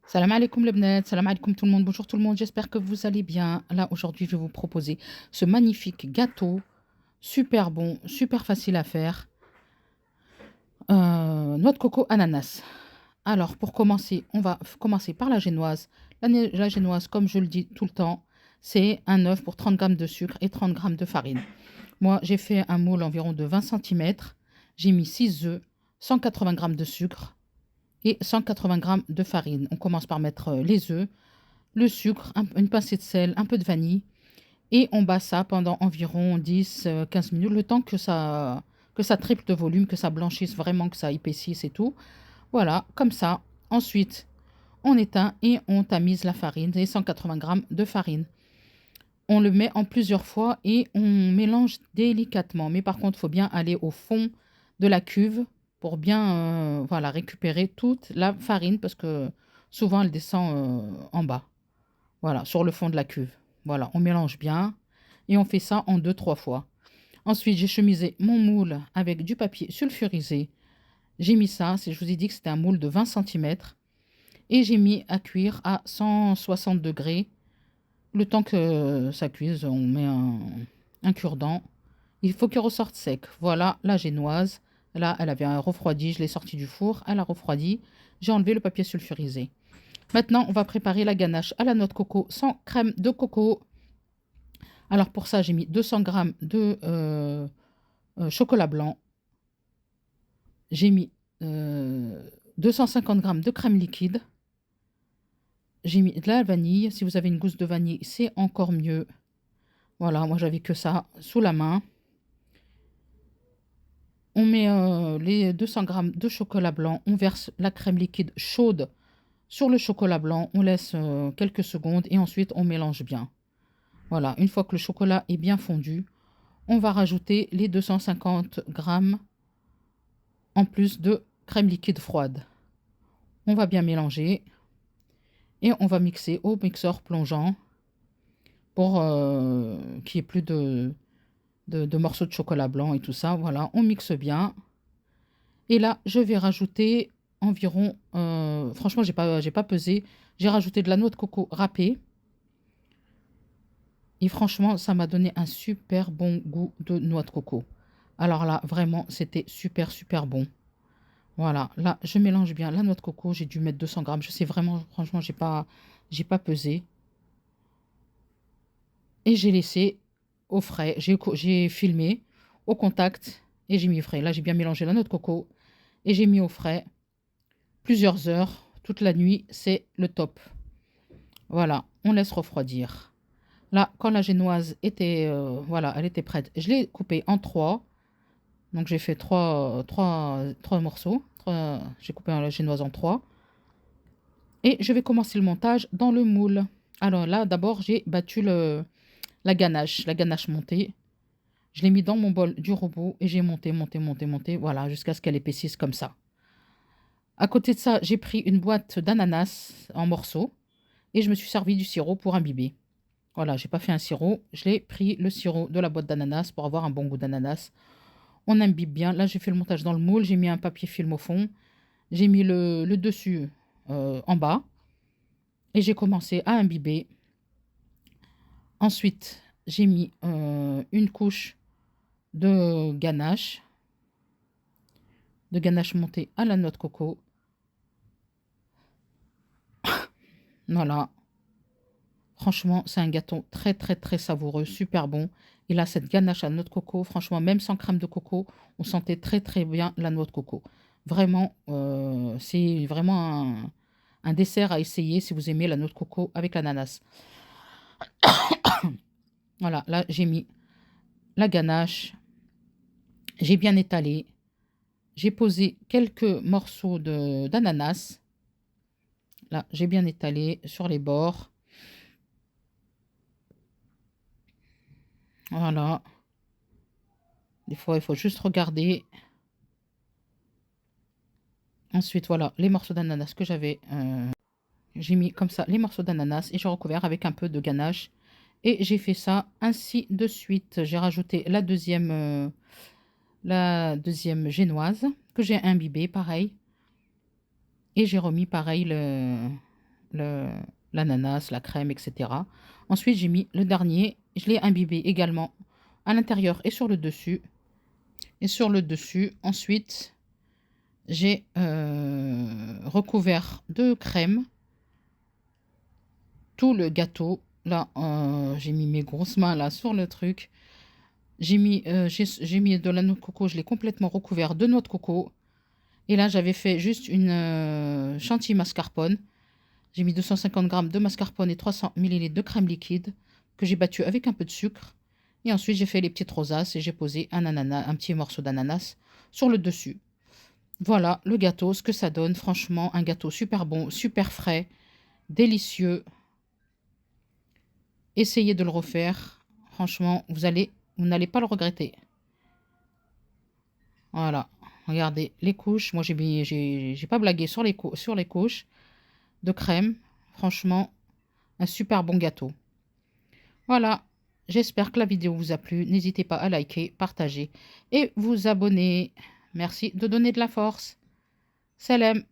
Salam alaikum les bnat, salam alaikum tout le monde, bonjour tout le monde, j'espère que vous allez bien. Là aujourd'hui je vais vous proposer ce magnifique gâteau, super bon, super facile à faire, noix de coco ananas. Alors pour commencer, on va commencer par la génoise. La génoise, comme je le dis tout le temps, c'est un œuf pour 30 grammes de sucre et 30 grammes de farine. Moi j'ai fait un moule environ de 20 centimètres, j'ai mis 6 œufs, 180 grammes de sucre et 180 grammes de farine. On commence par mettre les œufs, le sucre, une pincée de sel, un peu de vanille. Et on bat ça pendant environ 10-15 minutes, le temps que ça triple de volume, que ça blanchisse vraiment, que ça épaississe et tout. Voilà, comme ça. Ensuite, on éteint et on tamise la farine, les 180 grammes de farine. On le met en plusieurs fois et on mélange délicatement. Mais par contre, il faut bien aller au fond de la cuve pour bien voilà, récupérer toute la farine parce que souvent elle descend en bas. Voilà, sur le fond de la cuve. Voilà, on mélange bien et on fait ça en deux, trois fois. Ensuite, j'ai chemisé mon moule avec du papier sulfurisé. J'ai mis ça, je vous ai dit que c'était un moule de 20 centimètres. Et j'ai mis à cuire à 160 degrés. Le temps que ça cuise, on met un cure-dent. Il faut qu'il ressorte sec. Voilà la génoise. Là, elle avait refroidi, je l'ai sortie du four, elle a refroidi. J'ai enlevé le papier sulfurisé. Maintenant, on va préparer la ganache à la noix de coco sans crème de coco. Alors pour ça, j'ai mis 200 grammes de chocolat blanc. J'ai mis 250 grammes de crème liquide. J'ai mis de la vanille. Si vous avez une gousse de vanille, c'est encore mieux. Voilà, moi j'avais que ça sous la main. On met les 200 grammes de chocolat blanc. On verse la crème liquide chaude sur le chocolat blanc. On laisse quelques secondes et ensuite on mélange bien. Voilà, une fois que le chocolat est bien fondu, on va rajouter les 250 grammes en plus de crème liquide froide. On va bien mélanger et on va mixer au mixeur plongeant pour qu'il n'y ait plus de morceaux de chocolat blanc et tout ça. Voilà, on mixe bien. Et là, je vais rajouter environ, franchement, j'ai pas pesé, j'ai rajouté de la noix de coco râpée. Et franchement, ça m'a donné un super bon goût de noix de coco. Alors là, vraiment, c'était super, super bon. Voilà, là, je mélange bien la noix de coco. J'ai dû mettre 200 grammes. Je sais vraiment, franchement, j'ai pas pesé. Et j'ai laissé au frais. J'ai filmé au contact et j'ai mis au frais. Là, j'ai bien mélangé la noix de coco et j'ai mis au frais plusieurs heures. Toute la nuit, c'est le top. Voilà, on laisse refroidir. Là, quand la génoise était, voilà, elle était prête, je l'ai coupée en trois. Donc, j'ai fait trois morceaux. J'ai coupé la génoise en trois. Et je vais commencer le montage dans le moule. Alors là, d'abord, j'ai battu la ganache montée. Je l'ai mis dans mon bol du robot et j'ai monté, monté, monté, monté, voilà, jusqu'à ce qu'elle épaississe comme ça. À côté de ça, j'ai pris une boîte d'ananas en morceaux et je me suis servi du sirop pour imbiber. Voilà, j'ai pas fait un sirop, je l'ai pris le sirop de la boîte d'ananas pour avoir un bon goût d'ananas. On imbibe bien. Là, j'ai fait le montage dans le moule, j'ai mis un papier film au fond, j'ai mis le dessus en bas et j'ai commencé à imbiber. Ensuite, j'ai mis une couche de ganache montée à la noix de coco. Voilà. Franchement, c'est un gâteau très, très, très savoureux, super bon. Et là, cette ganache à noix de coco, franchement, même sans crème de coco, on sentait très, très bien la noix de coco. Vraiment, c'est vraiment un dessert à essayer si vous aimez la noix de coco avec l'ananas. Voilà, là, j'ai mis la ganache, j'ai bien étalé, j'ai posé quelques morceaux d'ananas. Là, j'ai bien étalé sur les bords. Voilà. Des fois, il faut juste regarder. Ensuite, voilà, les morceaux d'ananas que j'avais. J'ai mis comme ça les morceaux d'ananas et j'ai recouvert avec un peu de ganache. Et j'ai fait ça ainsi de suite. J'ai rajouté la deuxième génoise que j'ai imbibée, pareil. Et j'ai remis pareil l'ananas, la crème, etc. Ensuite, j'ai mis le dernier. Je l'ai imbibé également à l'intérieur et sur le dessus. Et sur le dessus, ensuite, j'ai recouvert de crème tout le gâteau. Là, j'ai mis mes grosses mains là sur le truc. J'ai mis de la noix de coco, je l'ai complètement recouvert de noix de coco. Et là, j'avais fait juste une chantilly mascarpone. J'ai mis 250 g de mascarpone et 300 ml de crème liquide que j'ai battu avec un peu de sucre. Et ensuite, j'ai fait les petites rosaces et j'ai posé un ananas, un petit morceau d'ananas sur le dessus. Voilà le gâteau, ce que ça donne. Franchement, un gâteau super bon, super frais, délicieux. Essayez de le refaire. Franchement, vous n'allez pas le regretter. Voilà. Regardez les couches. Moi, j'ai pas blagué sur sur les couches de crème. Franchement, un super bon gâteau. Voilà. J'espère que la vidéo vous a plu. N'hésitez pas à liker, partager et vous abonner. Merci de donner de la force. Salam.